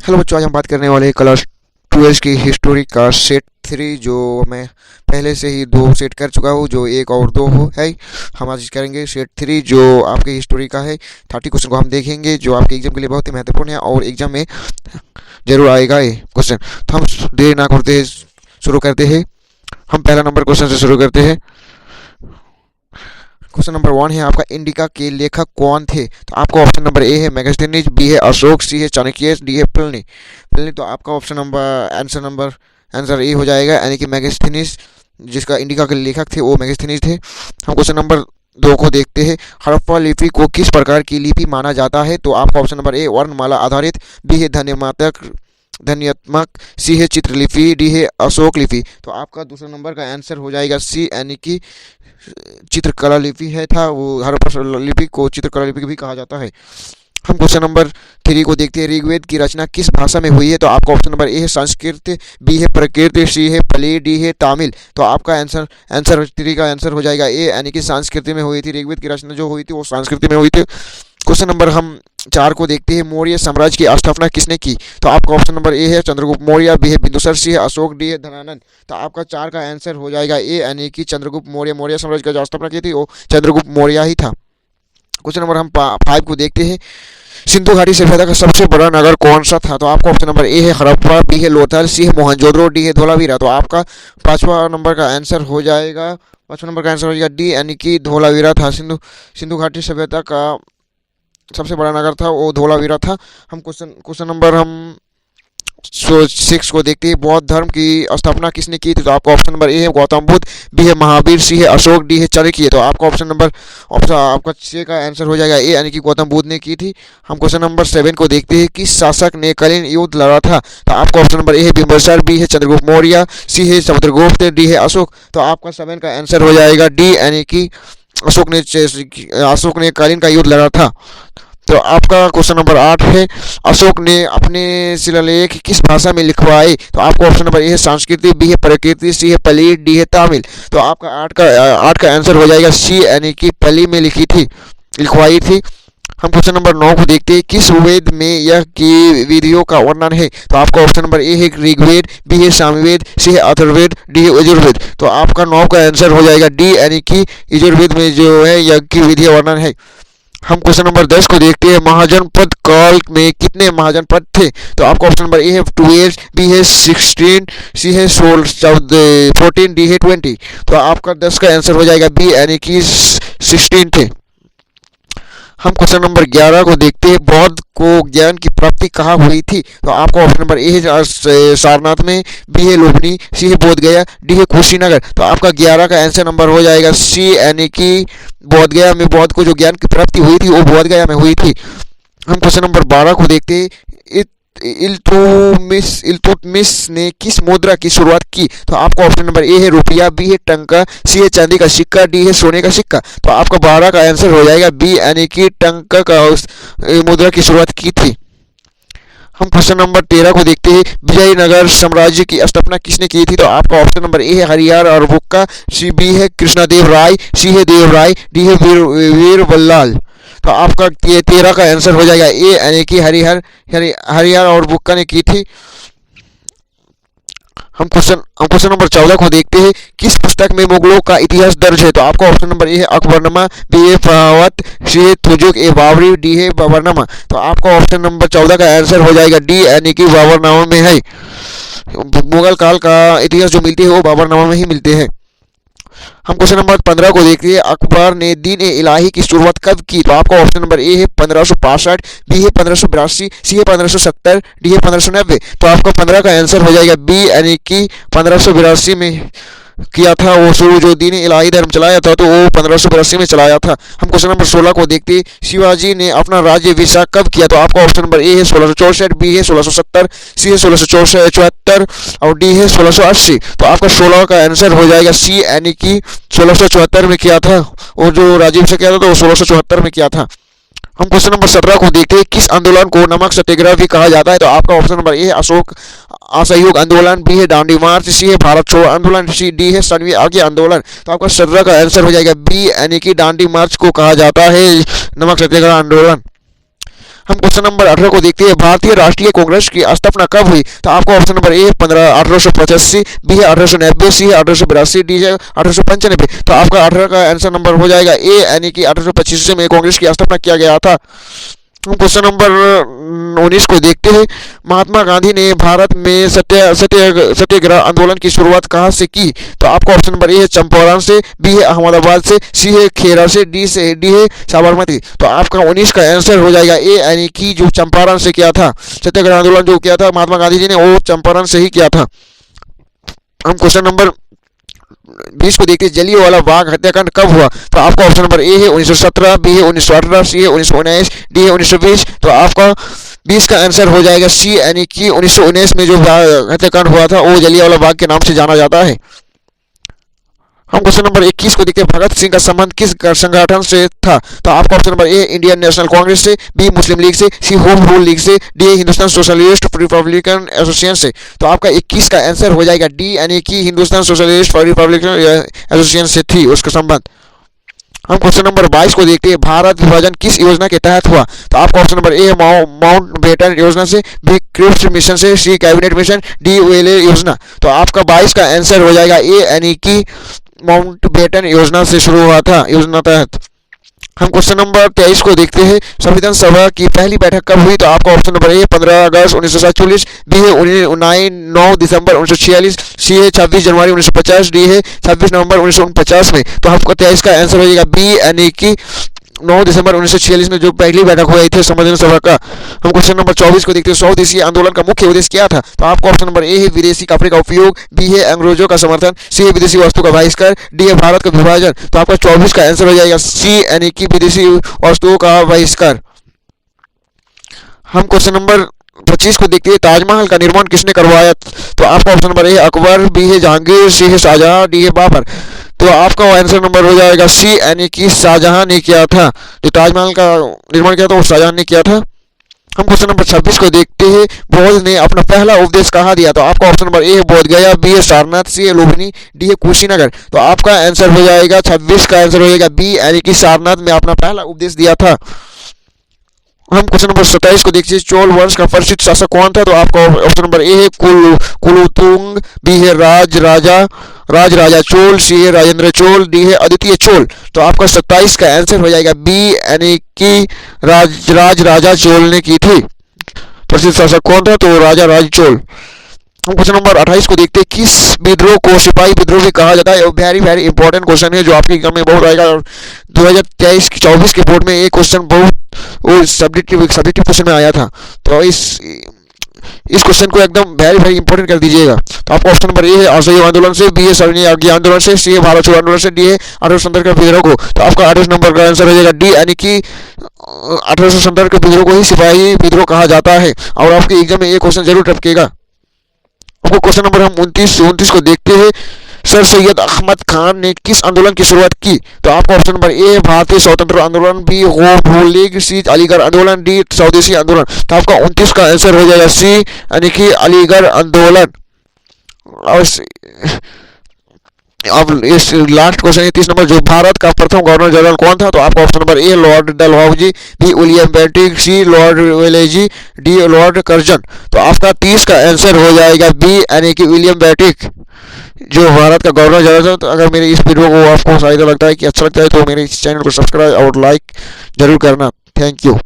Hello बच्चों, आज हम बात करने वाले हैं क्लास 12 की हिस्टोरी का सेट 3 जो मैं पहले से ही दो सेट कर चुका हूँ, जो एक और दो हो है। हम आज करेंगे सेट 3 जो आपके हिस्टोरी का है। 30 क्वेश्चन को हम देखेंगे जो आपके एग्जाम के लिए बहुत ही महत्वपूर्ण है और एग्जाम में जरूर आएगा ये क्वेश्चन। तो हम देर ना करते हैं, शुरू करते हैं। हम पहला नंबर क्वेश्चन से शुरू करते हैं। क्वेश्चन नंबर 1 है आपका, इंडिका के लेखक कौन थे? तो आपका ऑप्शन नंबर ए है मेगास्थनीज, बी है अशोक, सी है चाणक्य, डी है प्लिनी। प्लिनी तो आपका ऑप्शन नंबर आंसर ए हो जाएगा, यानी कि मेगास्थनीज जिसका इंडिका के लेखक थे वो मेगास्थनीज थे। हम क्वेश्चन नंबर 2 को देखते हैं। हड़प्पा लिपि को किस प्रकार की लिपि माना जाता है? तो आपका ऑप्शन नंबर ए वर्णमाला आधारित, बी है ध्वन्यात्मक, सी है चित्रलिपि, डी है अशोक लिपि। तो आपका दूसरा नंबर का आंसर हो जाएगा सी, यानी कि चित्रकला लिपि है था वो। हड़प्पा लिपि को चित्रकला लिपि भी कहा जाता है। हम क्वेश्चन नंबर 3 को देखते हैं। ऋग्वेद की रचना किस भाषा में हुई है? तो आपका ऑप्शन नंबर ए है संस्कृत, बी है प्राकृत, सी है पाली, डी है तमिल। तो आपका आंसर 3 का आंसर हो जाएगा ए, यानी कि संस्कृत में हुई थी। ऋग्वेद की रचना जो हुई थी वो संस्कृत में हुई थी। क्वेश्चन नंबर हम 4 को देखते हैं। मौर्य साम्राज्य की स्थापना किसने की? तो आपका ऑप्शन नंबर ए है चंद्रगुप्त मौर्य, बी है बिंदुसार, सी है अशोक, डी है धनानंद। तो आपका 4 का आंसर हो जाएगा ए, यानी कि चंद्रगुप्त मौर्य। मौर्य साम्राज्य का जो स्थापना की थी वो चंद्रगुप्त मौर्य ही था। क्वेश्चन नंबर हम 5 को देखते हैं। सिंधु घाटी सभ्यता का सबसे बड़ा नगर कौन सा था? तो आपका ऑप्शन नंबर ए है हड़प्पा, बी है लोथल, सी है मोहनजोदड़ो, डी है धोलावीरा। तो आपका पांचवा नंबर का आंसर हो जाएगा, पांचवा नंबर का आंसर हो जाएगा डी, यानी कि धोलावीरा था। सिंधु घाटी सभ्यता का सबसे बड़ा नगर था वो धोलावीरा था। हम क्वेश्चन नंबर हम 6 को देखते हैं। बौद्ध धर्म की स्थापना किसने की थी? तो आपका ऑप्शन नंबर ए है गौतम बुद्ध, बी है महावीर, सी है अशोक, डी है चाणक्य। तो आपका ऑप्शन आपका 6 का आंसर हो जाएगा ए, यानी कि गौतम बुद्ध ने की थी। हम क्वेश्चन नंबर 7 को देखते हैं। किस शासक ने कलिंग युद्ध लड़ा था? तो आपका ऑप्शन नंबर ए है बिम्बिसार, बी है चंद्रगुप्त मौर्य, सी है समुद्रगुप्त, डी है अशोक। तो आपका 7 का आंसर हो जाएगा डी, यानी कि अशोक ने कलिंग का युद्ध लड़ा था। तो आपका क्वेश्चन नंबर 8 है, अशोक ने अपने शिलालेख किस भाषा में लिखवाए? तो आपका ऑप्शन नंबर ए है संस्कृत, बी है प्राकृत, सी है पाली, डी है तमिल। तो आपका 8 का आंसर हो जाएगा सी, यानी कि पाली में लिखवाई थी। हम क्वेश्चन नंबर 9 को देखते हैं। किस वेद में यह की विधियों का वर्णन है? तो आपका ऑप्शन नंबर ए है ऋग्वेद, बी है सामवेद, सी है अथर्ववेद, डी है यजुर्वेद। तो आपका 9 का आंसर हो जाएगा डी, यानी कि यजुर्वेद में जो है यज्ञ की विधि वर्णन है। हम क्वेश्चन नंबर 10 को देखते हैं। महाजनपद काल में कितने महाजनपद थे? तो आपका ऑप्शन नंबर ए है 12, बी है 16, सी है 14, डी है 20। तो आपका 10 का आंसर हो जाएगा बी, यानी कि 16 थे। हम क्वेश्चन नंबर 11 को देखते हैं। बौद्ध को ज्ञान की प्राप्ति कहाँ हुई थी? तो आपका ऑप्शन नंबर ए है सारनाथ में, बी है लुम्बिनी, सी है बोधगया, डी है कुशीनगर। तो आपका 11 का आंसर नंबर हो जाएगा सी, यानी कि बोधगया में बौद्ध को जो ज्ञान की प्राप्ति हुई थी वो बोधगया में हुई थी। हम क्वेश्चन नंबर 12 को देखते हैं। इल्तुतमिश ने किस मुद्रा की शुरुआत की? तो आपका ऑप्शन नंबर ए है रुपया, बी है टंका, सी है चांदी का सिक्का, डी है सोने का सिक्का। तो आपका 12 का आंसर हो जाएगा बी, यानी कि टंका का मुद्रा की शुरुआत की थी। हम क्वेश्चन नंबर 13 को देखते हैं। विजयनगर साम्राज्य की स्थापना किसने की थी? तो आपका ऑप्शन नंबर ए है हरिहर और बुक्का, सी बी है कृष्णदेव राय, सी है देव राय, डी है वीर बल्लाल। तो आपका 13 का आंसर हो जाएगा ए, यानी कि हरिहर और बुक्का ने की थी। हम क्वेश्चन नंबर 14 को देखते हैं। किस पुस्तक में मुगलों का इतिहास दर्ज है? तो आपका ऑप्शन नंबर ए है अकबरनामा, बी है फहवत, सी है तुजुक ए बाबरी, डी है बाबरनामा। तो आपका ऑप्शन नंबर 14 का आंसर हो जाएगा डी, यानी कि बाबरनामा में है। मुगल काल का इतिहास जो मिलती है वो बाबरनामा में ही मिलते हैं। हम क्वेश्चन नंबर 15 को देखते हैं। अकबर ने दीन ए इलाही की शुरुआत कब की? तो आपका ऑप्शन नंबर ए है 1565, बी है 1582, सी है 1570, डी है 1590। तो आपका 15 का आंसर हो जाएगा बी, यानी कि 1582 में किया था वो शुरू, जो दीन इलाही धर्म चलाया था तो वो 1582 में चलाया था। हम क्वेश्चन नंबर 16 को देखते हैं। शिवाजी ने अपना राज्य विस्तार कब किया? तो आपका ऑप्शन नंबर ए है 1664, बी है 1670, सी है 1674 और डी है 1680। तो आपका 16 का आंसर हो जाएगा सी, यानी कि 1674 में किया था। और जो राज्य से किया था तो वो 1674 में किया था। हम क्वेश्चन नंबर 17 को देखते हैं। किस आंदोलन को नमक सत्याग्रह भी कहा जाता है? तो आपका ऑप्शन नंबर ए है अशोक असहयोग आंदोलन, बी है दांडी मार्च, सी है भारत छोड़ो आंदोलन, सी डी है सनवी आगे आंदोलन। तो आपका 17 का आंसर हो जाएगा बी, यानी कि दांडी मार्च को कहा जाता है नमक सत्याग्रह आंदोलन। हम क्वेश्चन नंबर 18 को देखते हैं। भारतीय राष्ट्रीय कांग्रेस की स्थापना कब हुई? तो आपका ऑप्शन नंबर ए है 1885, बी है 1890, सी है 1882, डी है 1895। तो आपका 18 का आंसर नंबर हो जाएगा ए, यानी कि 1825 में कांग्रेस की स्थापना किया गया था। हम क्वेश्चन नंबर 19 को देखते हैं। महात्मा गांधी ने भारत में सत्याग्रह आंदोलन की शुरुआत कहाँ से की? तो आपका ऑप्शन नंबर ए है चंपारण से, बी है अहमदाबाद से, सी है खेड़ा से, डी है साबरमती। तो आपका 19 का आंसर हो जाएगा ए, यानी कि जो चंपारण से किया था, सत्याग्रह आंदोलन जो किया था महात्मा गांधी जी ने, वो चंपारण से ही किया था। हम क्वेश्चन नंबर 20 को देखते हैं। जलियांवाला बाग हत्याकांड कब हुआ? तो आपका ऑप्शन नंबर ए है 1917, बी है 1918, सी है 1919, डी है 1920। तो आपका 20 का आंसर हो जाएगा सी, यानी कि 1919 में जो हत्याकांड हुआ था वो जलियांवाला बाग के नाम से जाना जाता है। हम क्वेश्चन नंबर 21 को देखते हैं। भगत सिंह का संबंध किस संगठन से था? तो आपका ऑप्शन नंबर ए इंडियन नेशनल कांग्रेस से, बी मुस्लिम लीग से, सी होम रूल लीग से, D Hindustan socialist Republican association से। तो आपका 21 का आंसर हो जाएगा डी, यानी कि हिंदुस्तान सोशलिस्ट रिपब्लिकन एसोसिएशन से थी उसका संबंध। हम क्वेश्चन नंबर 22 को देखते हैं। भारत विभाजन किस योजना के तहत हुआ? तो आपका ऑप्शन नंबर ए है माउंटबेटन योजना से, बी क्रिप्स मिशन से, सी कैबिनेट मिशन, डी वेले योजना। तो आपका 22 का आंसर हो जाएगा ए, यानी कि माउंटबेटन योजना से शुरू हुआ था योजना तहत। हम क्वेश्चन नंबर 23 को देखते हैं। संविधान सभा की पहली बैठक कब हुई? तो आपका ऑप्शन नंबर ए 15 अगस्त 1947, बी है 9 दिसंबर 1946, सी है 26 जनवरी 1950, डी है 26 नवंबर 1949 में। तो आपका 23 का आंसर हो जाएगा बी, यानी कि 9 दिसंबर 1946 में जो पहली बैठक हुई थी संविधान सभा का। हम क्वेश्चन नंबर 24 को देखते हैं। स्वदेशी आंदोलन का मुख्य उद्देश्य क्या था? तो आपका ऑप्शन नंबर ए है विदेशी कपड़े का उपयोग, बी है अंग्रेजों का समर्थन, सी है विदेशी वस्तु का बहिष्कार, डी है भारत का विभाजन। तो आपका 24 का आंसर हो जाएगा सी, यानी कि विदेशी वस्तुओं का बहिष्कार। हम क्वेश्चन नंबर 25 को देखते हैं। ताजमहल का निर्माण किसने करवाया? तो आपका option number A Akbar, B है जहांगीर, सी है शाहजहां, डी है बाबर। तो आपका आंसर नंबर हो जाएगा सी, यानी कि शाहजहां ने किया था। जो ताजमहल का निर्माण किया था वो शाहजहां ने किया था। हम क्वेश्चन नंबर 26 को देखते हैं। बुद्ध ने अपना पहला उपदेश कहाँ दिया? तो आपका ऑप्शन नंबर ए है बोध गया, बी है सारनाथ, सी है लुम्बिनी, डी है कुशीनगर। तो आपका आंसर हो जाएगा 26 का आंसर हो जाएगा बी, यानी कि सारनाथ में अपना पहला उपदेश दिया था। हम क्वेश्चन नंबर 27 को देखिए। चोल वंश का प्रसिद्ध शासक कौन था? तो आपका ऑप्शन नंबर ए है कुलोत्तुंग, बी है राज राजा चोल, सी है राजेंद्र चोल, डी है अद्वितीय चोल। तो आपका 27 का आंसर हो जाएगा बी, यानी कि राज राजा चोल ने की थी। प्रसिद्ध शासक कौन था? तो राजा राज चोल। हम क्वेश्चन नंबर 28 को देखते हैं। किस विद्रोह को सिपाही विद्रोह भी कहा जाता है? वेरी वेरी इंपॉर्टेंट क्वेश्चन है जो आपके एग्जाम में बहुत आएगा। और 2023-24 के बोर्ड में ये क्वेश्चन बहुत सब्जेक्टिव क्वेश्चन में आया था। तो इस क्वेश्चन को एकदम वेरी वेरी इंपॉर्टेंट कर दीजिएगा। तो आपका ऑप्शन नंबर ए है असहयोग आंदोलन से, बी है सवर्णीय आज्ञा आंदोलन से, सी है भारत छोड़ो आंदोलन से, डी है 1870 के विद्रोह को। तो आपका 28 नंबर का आंसर हो जाएगा डी, यानी कि 1870 के विद्रोह को ही सिपाही विद्रोह कहा जाता है। और आपके एग्जाम में ये क्वेश्चन जरूर टपकेगा। आपको क्वेश्चन नंबर हम 29 को देखते हैं। सर सैयद अहमद खान ने किस आंदोलन की शुरुआत की? तो आपका ऑप्शन नंबर ए है भारतीय स्वतंत्र आंदोलन, बी होम रूल लीग, सी अलीगढ़ आंदोलन, डी स्वदेशी आंदोलन। तो आपका 29 का आंसर हो जाएगा सी, यानी कि अलीगढ़ आंदोलन। और अब इस लास्ट क्वेश्चन है 30 नंबर। जो भारत का प्रथम गवर्नर जनरल कौन था? तो आपका option number A Lord Dalhousie, B William Bentinck, C Lord Wellesley, D Lord Curzon. तो आपका 30 का आंसर हो जाएगा बी, यानी कि विलियम बेंटिक जो भारत का गवर्नर जनरल था। तो अगर मेरे इस वीडियो को आपको फायदा लगता है कि अच्छा लगता है तो मेरे इस चैनल को सब्सक्राइब और लाइक जरूर करना। Thank you.